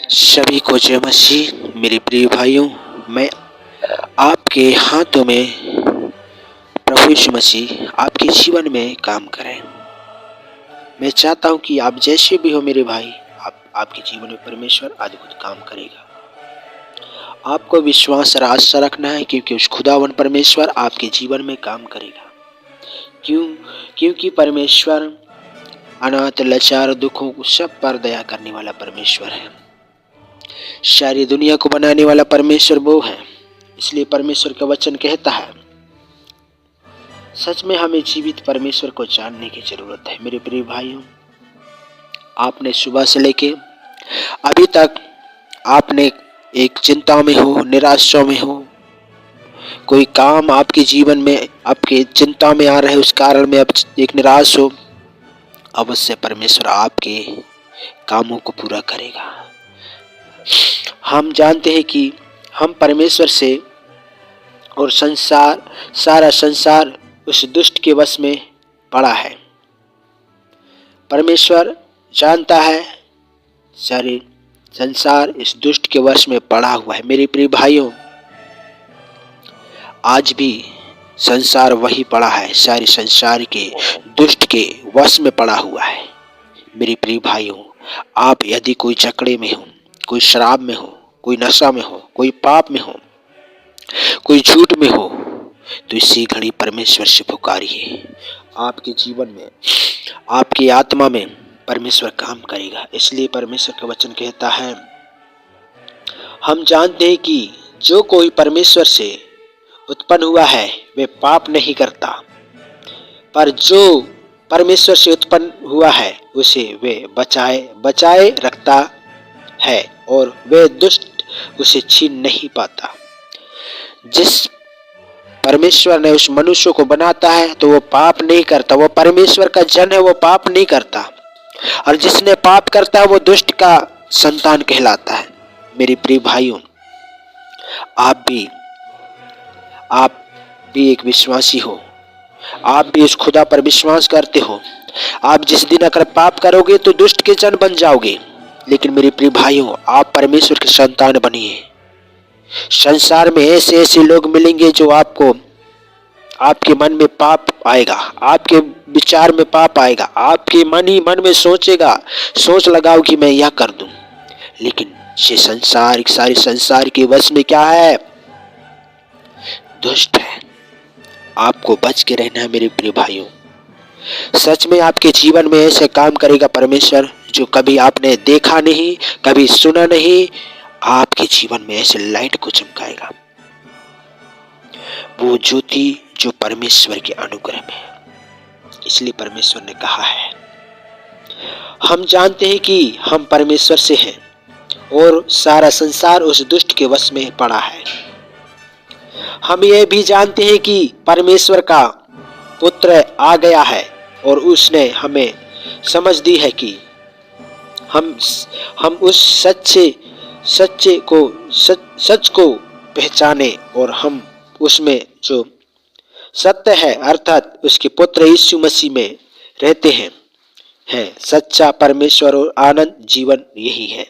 सभी को जय मसीह। मेरे प्रिय भाइयों, मैं आपके हाथों में प्रभु यीशु मसीह आपके जीवन में काम करें। मैं चाहता हूं कि आप जैसे भी हो मेरे भाई, आपके जीवन में परमेश्वर अद्भुत काम करेगा। आपको विश्वास और आशा रखना है क्योंकि उस खुदावन परमेश्वर आपके जीवन में काम करेगा। क्योंकि परमेश्वर अनाथ, लाचार, दुखों को सब पर दया करने वाला परमेश्वर है। सारी दुनिया को बनाने वाला परमेश्वर वो है। इसलिए परमेश्वर का वचन कहता है, सच में हमें जीवित परमेश्वर को जानने की जरूरत है। मेरे प्रिय भाइयों, आपने सुबह से लेके अभी तक आपने एक चिंता में हो, निराशा में हो, कोई काम आपके जीवन में आपके चिंता में आ रहे उस कारण में आप एक निराश हो, अवश्य परमेश्वर आपके कामों को पूरा करेगा। हम जानते हैं कि हम परमेश्वर से और सारा संसार उस दुष्ट के वश में पड़ा है। परमेश्वर जानता है सारे संसार इस दुष्ट के वश में पड़ा हुआ है। मेरे प्रिय भाइयों, आज भी संसार वही पड़ा है, सारे संसार के दुष्ट के वश में पड़ा हुआ है। मेरे प्रिय भाइयों, आप यदि कोई झगड़े में हो, कोई शराब में हो, कोई नशा में हो, कोई पाप में हो, कोई झूठ में हो, तो इसी घड़ी परमेश्वर से पुकारिए। आपके जीवन में, आपकी आत्मा में परमेश्वर काम करेगा। इसलिए परमेश्वर का वचन कहता है, हम जानते हैं कि जो कोई परमेश्वर से उत्पन्न हुआ है वे पाप नहीं करता, पर जो परमेश्वर से उत्पन्न हुआ है उसे वे बचाए रखता है और वे दुष्ट उसे छीन नहीं पाता। जिस परमेश्वर ने उस मनुष्य को बनाता है तो वो पाप नहीं करता, वो परमेश्वर का जन है, वो पाप नहीं करता। और जिसने पाप करता है वो दुष्ट का संतान कहलाता है। मेरे प्रिय भाइयों, आप भी एक विश्वासी हो, आप भी उस खुदा पर विश्वास करते हो। आप जिस दिन अगर पाप करोगे तो दुष्ट के जन बन जाओगे, लेकिन मेरे प्रिय भाइयों, आप परमेश्वर के संतान बनिए। संसार में ऐसे ऐसे लोग मिलेंगे जो आपके मन में पाप आएगा, आपके विचार में पाप आएगा, आपके मन ही मन में सोच लगाओ कि मैं यह कर दूं, लेकिन ये सारे संसार के वश में क्या है? दुष्ट है। आपको बच के रहना है मेरे प्रिय भाइयों। सच में आपके जीवन में ऐसे काम करेगा परमेश्वर जो कभी आपने देखा नहीं, कभी सुना नहीं। आपके जीवन में ऐसे लाइट को चमकाएगा, वो ज्योति जो परमेश्वर के अनुग्रह में है। इसलिए परमेश्वर ने कहा है, हम जानते हैं कि हम परमेश्वर से हैं और सारा संसार उस दुष्ट के वश में पड़ा है। हम ये भी जानते हैं कि परमेश्वर का पुत्र आ गया है और उसने हमें समझ दी है कि हम उस सच को पहचाने और हम उसमें जो सत्य है अर्थात उसके पुत्र यीशु मसीह में रहते हैं। सच्चा परमेश्वर और आनंद जीवन यही है,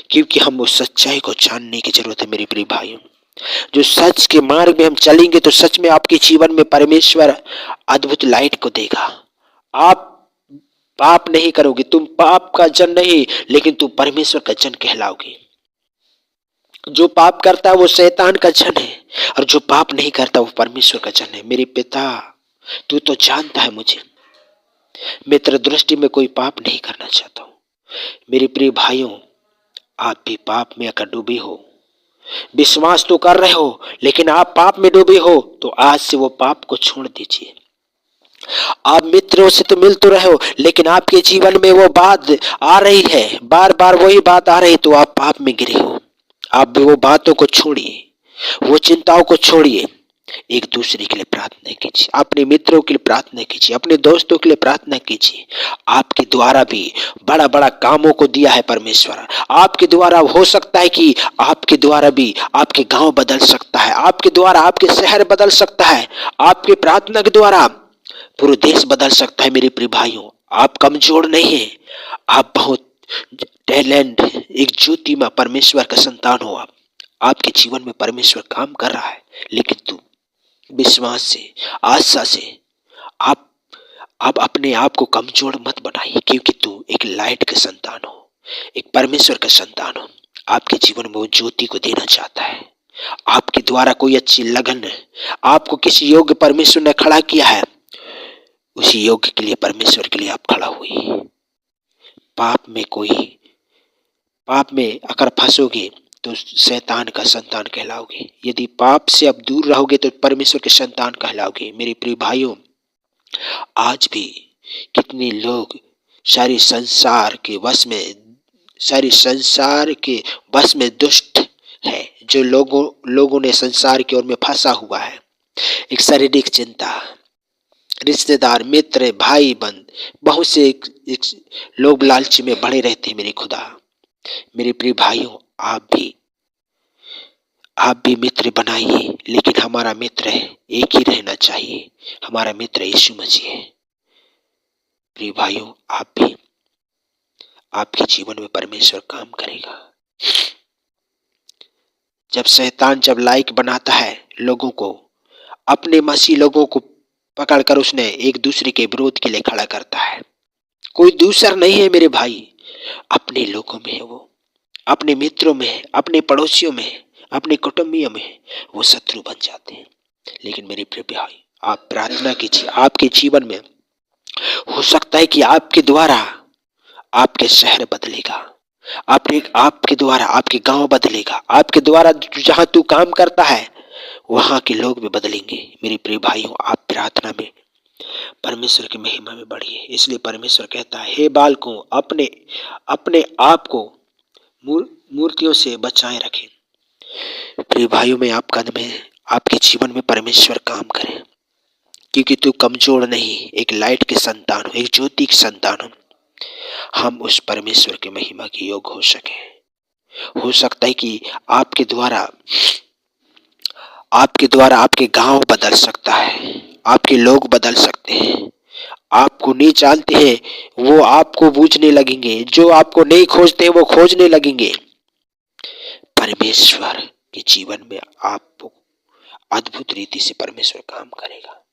क्योंकि हम उस सच्चाई को जानने की जरूरत है। मेरे प्रिय भाइयों, जो सच के मार्ग में हम चलेंगे तो सच में आपके जीवन में परमेश्वर अद्भुत लाइट को देगा। आप पाप नहीं करोगे, तुम पाप का जन नहीं, लेकिन तुम परमेश्वर का जन कहलाओगे। जो पाप करता है वो शैतान का जन है और जो पाप नहीं करता वो परमेश्वर का जन है। मेरे पिता, तू तो जानता है मुझे, मैं तेरी दृष्टि में कोई पाप नहीं करना चाहता हूं। मेरे प्रिय भाइयों, आप भी पाप में अगर डूबे हो, विश्वास तो कर रहे हो लेकिन आप पाप में डूबे हो, तो आज से वो पाप को छोड़ दीजिए। आप मित्रों से तो मिल तो रहे हो, लेकिन आपके जीवन में वो बात आ रही है, बार बार वही बात आ रही, तो आप पाप में गिरे हो। आप भी वो बातों को छोड़िए, वो चिंताओं को छोड़िए। एक दूसरे के लिए प्रार्थना कीजिए, अपने मित्रों के लिए प्रार्थना कीजिए, अपने दोस्तों के लिए प्रार्थना कीजिए। आपके द्वारा भी बड़ा बड़ा कामों को दिया है परमेश्वर। आपके द्वारा हो सकता है कि आपके द्वारा भी आपके गांव बदल सकता है, आपके द्वारा आपके शहर बदल सकता है, आपके प्रार्थना के द्वारा पूरा देश बदल सकता है। मेरे प्रिय भाइयों, आप कमजोर नहीं है, आप बहुत टैलेंट एक ज्योतिमा परमेश्वर का संतान हो आप, आपके जीवन में परमेश्वर काम कर रहा है, लेकिन तू विश्वास से, आशा से आप अपने आप को कमजोर मत बनाइए, क्योंकि तू एक लाइट के संतान हो, एक परमेश्वर का संतान हो। आपके जीवन में वो ज्योति को देना चाहता है। आपके द्वारा कोई अच्छी लगन है, आपको किसी योग्य परमेश्वर ने खड़ा किया है, उसी योग्य के लिए, परमेश्वर के लिए आप खड़ा हुई। पाप में अगर फंसोगे तो शैतान का संतान कहलाओगे। यदि पाप से आप दूर रहोगे तो परमेश्वर के संतान कहलाओगे। मेरे प्रिय भाइयों, आज भी कितने लोग सारे संसार के वश में दुष्ट है, जो लोगों ने संसार की ओर में फंसा हुआ है। एक शारीरिक चिंता, रिश्तेदार, मित्र, भाई बंद, बहुत से एक लोग लालची में बढ़े रहते हैं। मेरे खुदा, मेरे प्रिय भाइयों, आप भी मित्र बनाइए, लेकिन हमारा मित्र एक ही रहना चाहिए। हमारा मित्र यीशु मसीह है। प्रिय भाइयों, आपके जीवन में परमेश्वर काम करेगा। जब शैतान लायक बनाता है लोगों को, अपने मसीह लोगों को पकड़कर उसने एक दूसरे के विरोध के लिए खड़ा करता है। कोई दूसरा नहीं है मेरे भाई, अपने लोगों में है वो, अपने मित्रों में है, अपने पड़ोसियों में है, अपने कुटुंबियों में है, वो शत्रु बन जाते हैं। लेकिन मेरे प्रिय भाई, आप प्रार्थना कीजिए। आपके जीवन में हो सकता है कि आपके द्वारा आपके शहर बदलेगा, आपके द्वारा आपके गांव बदलेगा, आपके द्वारा जहां तू काम करता है वहां के लोग भी बदलेंगे। मेरे प्रिय भाइयों, आप प्रार्थना में परमेश्वर की महिमा में बढ़िए। इसलिए परमेश्वर कहता है, हे बालकों, अपने आप को मूर्तियों से बचाए रखें। प्रिय भाइयों, में आपके जीवन में परमेश्वर काम करे, क्योंकि तू कमजोर नहीं, एक लाइट के संतान हो, एक ज्योति के संतान हो। हम उस परमेश्वर की महिमा के योग्य हो सके। हो सकता है कि आपके द्वारा आपके गांव बदल सकता है, आपके लोग बदल सकते हैं। आपको नहीं जानते हैं वो आपको बूझने लगेंगे, जो आपको नहीं खोजते हैं वो खोजने लगेंगे। परमेश्वर के जीवन में आपको अद्भुत रीति से परमेश्वर काम करेगा।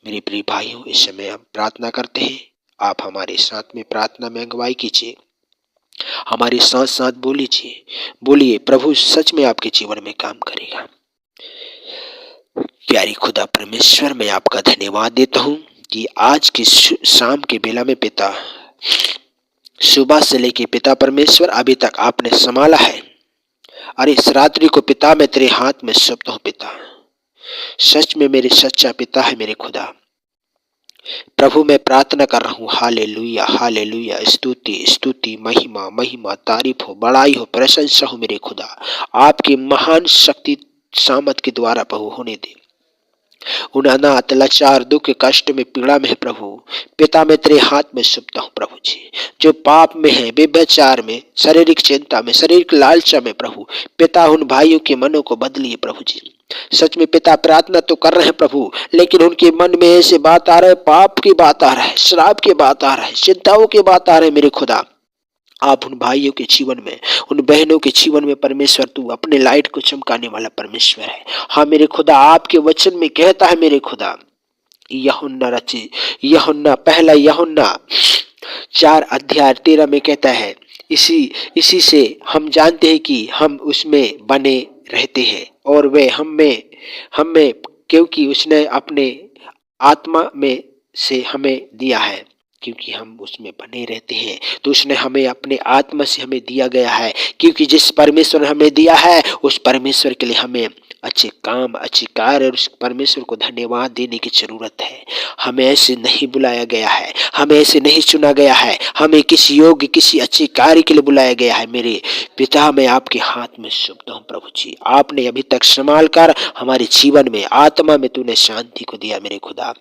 मेरे प्रिय भाइयों, इस समय हम प्रार्थना करते हैं। आप हमारे साथ में प्रार्थना में अगुवाई कीजिए, हमारे साथ साथ बोलिए, प्रभु सच में आपके जीवन में काम करेगा। प्यारी खुदा परमेश्वर, मैं आपका धन्यवाद देता हूँ कि आज की शाम के बेला में पिता, सुबह से लेके पिता परमेश्वर अभी तक आपने संभाला है। अरे इस रात्रि को पिता मैं तेरे हाथ में सौंपता हूँ। पिता सच में मेरे सच्चा पिता है मेरे खुदा। प्रभु मैं प्रार्थना कर रहा हूँ, हालेलुया हालेलुया, स्तुति महिमा तारीफ हो, बड़ाई हो, प्रशंसा हो मेरे खुदा। आपकी महान शक्ति सामर्थ के द्वारा प्रभु होने दे। उन अनाथ, लाचार, दुख, कष्ट में, पीड़ा में है प्रभु, पिता मैं तेरे हाथ में सौंपता हूँ प्रभु जी। जो पाप में है, व्यभिचार में, शारीरिक चिंता में, शारीरिक लालचा में प्रभु, पिता उन भाइयों के मनों को बदलिए प्रभु जी। सच में पिता प्रार्थना तो कर रहे हैं प्रभु, लेकिन उनके मन में ऐसे बात आ रहा है, पाप की बात आ रहा है, शराब की बात आ रहा है, चिंताओं की बात आ रहा है मेरे खुदा। आप उन भाइयों के जीवन में, उन बहनों के जीवन में परमेश्वर तू अपने लाइट को चमकाने वाला परमेश्वर है। हाँ मेरे खुदा, आपके वचन में कहता है मेरे खुदा, पहला यूहन्ना 4:13 में कहता है, इसी से हम जानते हैं कि हम उसमें बने रहते हैं और वे हम में क्योंकि उसने अपने आत्मा में से हमें दिया है। क्योंकि हम उसमें बने रहते हैं तो उसने हमें अपने आत्मा से हमें दिया गया है। क्योंकि जिस परमेश्वर ने हमें दिया है उस परमेश्वर के लिए हमें अच्छे काम, अच्छे कार्य और उस परमेश्वर को धन्यवाद देने की जरूरत है। हमें ऐसे नहीं बुलाया गया है, हमें ऐसे नहीं चुना गया है, हमें किसी योग्य, किसी अच्छे कार्य के लिए बुलाया गया है। मेरे पिता, मैं आपके हाथ में सौंपता हूँ प्रभु जी। आपने अभी तक संभाल कर हमारे जीवन में, आत्मा में तूने शांति को दिया मेरे खुदा।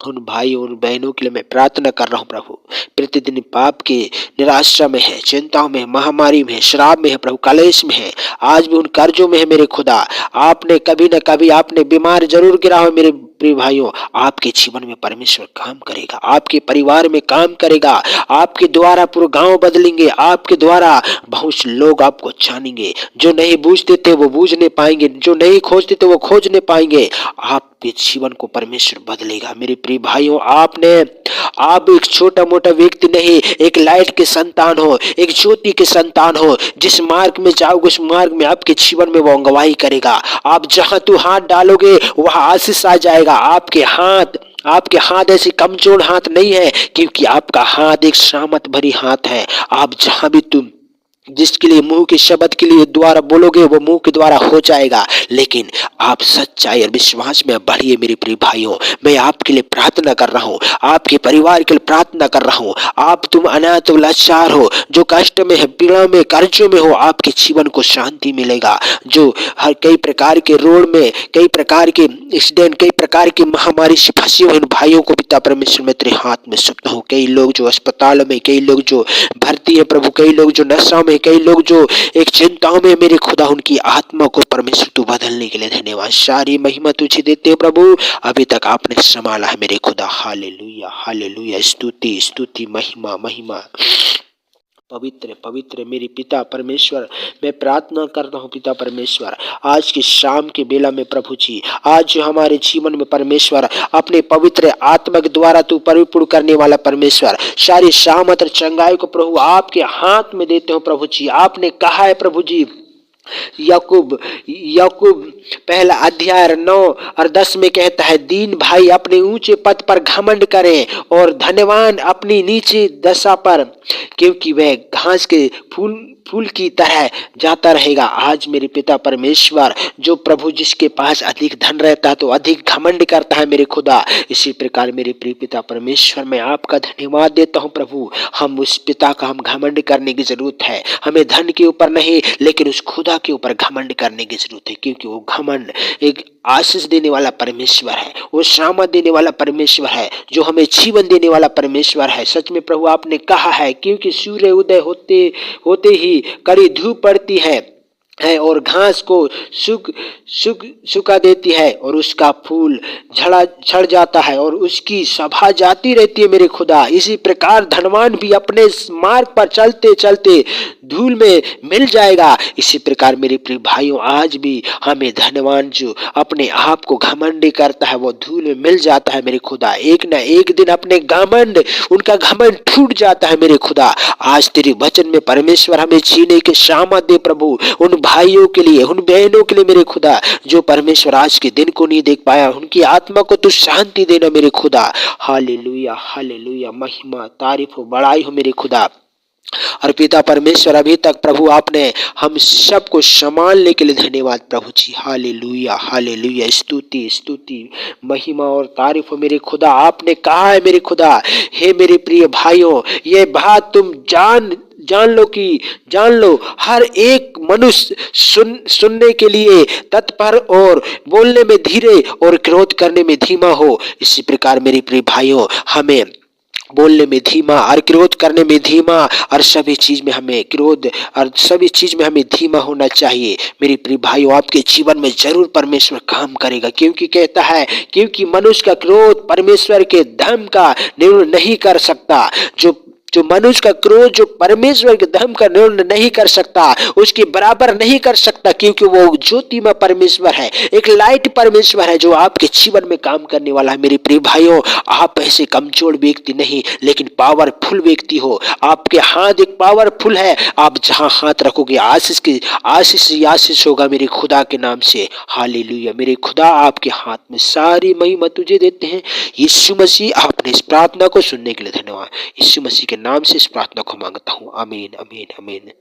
उन भाइयों, उन बहनों के लिए मैं प्रार्थना कर रहा हूँ प्रभु, प्रतिदिन पाप के निराशा में है, चिंताओं में, महामारी में है, शराब में है प्रभु, कलेश में है, आज भी उन कर्जों में है मेरे खुदा। आपने कभी न कभी आपने बीमार जरूर गिरा हो मेरे प्रिय भाइयों, आपके जीवन में परमेश्वर काम करेगा, आपके परिवार में काम करेगा, आपके द्वारा पूरा गांव बदलेंगे, आपके द्वारा बहुत से लोग आपको जानेंगे। जो नहीं बूझते थे वो बूझने पाएंगे, जो नहीं खोजते थे वो खोजने पाएंगे। आपके जीवन को परमेश्वर बदलेगा। मेरे प्रिय भाइयों, आप एक छोटा मोटा व्यक्ति नहीं, एक लाइट के संतान हो, एक ज्योति के संतान हो। जिस मार्ग में जाओगे उस मार्ग में आपके जीवन में वो अगुवाई करेगा। आप जहां तू हाथ डालोगे वहां आशीष आ जाएगा। आपके हाथ ऐसे कमजोर हाथ नहीं है, क्योंकि आपका हाथ एक सामत भरी हाथ है। आप जहां भी तुम जिसके लिए मुंह के शब्द के लिए द्वारा बोलोगे वो मुंह के द्वारा हो जाएगा। लेकिन आप सच्चाई और विश्वास में बढ़िए। मेरे प्रिय भाइयों, मैं आपके लिए प्रार्थना कर रहा हूँ, आपके परिवार के लिए प्रार्थना कर रहा हूँ। तुम अनाथ लाचार हो, जो कष्ट में है, पीड़ा में, कर्जों में हो, आपके जीवन को शांति मिलेगा। जो हर कई प्रकार के रोड में, कई प्रकार के एक्सीडेंट, कई प्रकार की महामारी से फंसे हुए भाइयों को पिता परमेश्वर में तेरे हाथ में सुप्त हो। कई लोग जो अस्पताल में, कई लोग जो भर्ती है प्रभु, कई लोग जो नशा में, कई लोग जो एक चिंताओं में, मेरे खुदा उनकी आत्मा को परमेश्वर तू बदलने के लिए धन्यवाद। सारी महिमा तुझे देते हैं प्रभु, अभी तक आपने संभाला है मेरे खुदा। हालेलुया हालेलुया, स्तुति स्तुति, महिमा महिमा। पवित्र पवित्र मेरे पिता परमेश्वर, मैं प्रार्थना करता हूँ पिता परमेश्वर, आज की शाम के बेला में प्रभु जी, आज जो हमारे जीवन में परमेश्वर अपने पवित्र आत्मा के द्वारा तू परिपूर्ण करने वाला परमेश्वर, सारी शामत और चंगाई को प्रभु आपके हाथ में देते हो प्रभु जी। आपने कहा है प्रभु जी, याकूब पहला अध्याय 9 और 10 में कहता है, दीन भाई अपने ऊंचे पद पर घमंड करें और धनवान अपनी नीचे दशा पर, क्योंकि वह घास के फूल की तरह जाता रहेगा। आज मेरे पिता परमेश्वर, जो प्रभु जिसके पास अधिक धन रहता है तो अधिक घमंड करता है मेरे खुदा, इसी प्रकार मेरे प्रिय पिता परमेश्वर, मैं आपका धन्यवाद देता हूं प्रभु। हम उस पिता का हम घमंड करने की जरूरत है, हमें धन के ऊपर नहीं लेकिन उस खुदा के ऊपर घमंड करने की जरूरत है, क्योंकि वो घमंड एक आशीष देने वाला परमेश्वर है, वो शामत देने वाला परमेश्वर है, जो हमें जीवन देने वाला परमेश्वर है। सच में प्रभु आपने कहा है, क्योंकि सूर्य उदय होते ही कड़ी धूप पड़ती है और घास को सुखा देती है और उसका फूल झड़ जाता है और उसकी शोभा जाती रहती है मेरे खुदा। इसी प्रकार धनवान भी अपने मार्ग पर चलते चलते धूल में मिल जाएगा। इसी प्रकार मेरे प्रिय भाइयों, आज भी हमें धनवान जो अपने आप को घमंड करता है वो धूल में मिल जाता है मेरे खुदा। एक न एक दिन अपने उनका घमंड टूट जाता है मेरे खुदा। आज तेरे वचन में परमेश्वर हमें जीने के सामर्थ दे प्रभु, उन भाइयों के लिए, उन बहनों के लिए मेरे खुदा, जो परमेश्वर आज के दिन को नहीं देख पाया, उनकी आत्मा को तू शांति देना मेरे खुदा। हालेलुया हालेलुया, महिमा तारीफ हो, बड़ाई हो मेरे खुदा। और पिता परमेश्वर, अभी तक प्रभु आपने हम सबको संभालने के लिए धन्यवाद प्रभु जी। हालेलुया हालेलुया, स्तुति स्तुति, महिमा और तारीफ हो मेरे खुदा। आपने कहा है मेरे खुदा, हे मेरे प्रिय भाइयों, ये बात तुम जान लो, हर एक मनुष्य सुनने के लिए तत्पर और बोलने में धीरे और क्रोध करने में धीमा हो। इसी प्रकार मेरे प्रिय भाइयों, हमें बोलने में धीमा और क्रोध करने में धीमा और सभी चीज में हमें धीमा होना चाहिए। मेरे प्रिय भाइयों, आपके जीवन में जरूर परमेश्वर काम करेगा, क्योंकि कहता है, क्योंकि मनुष्य का क्रोध परमेश्वर के धर्म का निर्णय नहीं कर सकता। जो मनुष्य का क्रोध जो परमेश्वर के धर्म का निर्णय नहीं कर सकता, उसके बराबर नहीं कर सकता, क्योंकि वो ज्योति में परमेश्वर है, एक लाइट परमेश्वर है जो आपके जीवन में काम करने वाला है। मेरे प्रिय भाइयों, आप ऐसे कमजोर व्यक्ति नहीं लेकिन पावरफुल व्यक्ति हो। आपके हाथ एक पावरफुल है, आप जहां हाथ रखोगे आशीष होगा मेरे खुदा के नाम से। हालेलुया, मेरे खुदा आपके हाथ में सारी महिमा तुझे देते हैं। यीशु मसीह, आपने इस प्रार्थना को सुनने के लिए धन्यवाद। यीशु मसीह के नाम से इस प्रार्थना को मांगता हूँ, आमीन आमीन आमीन।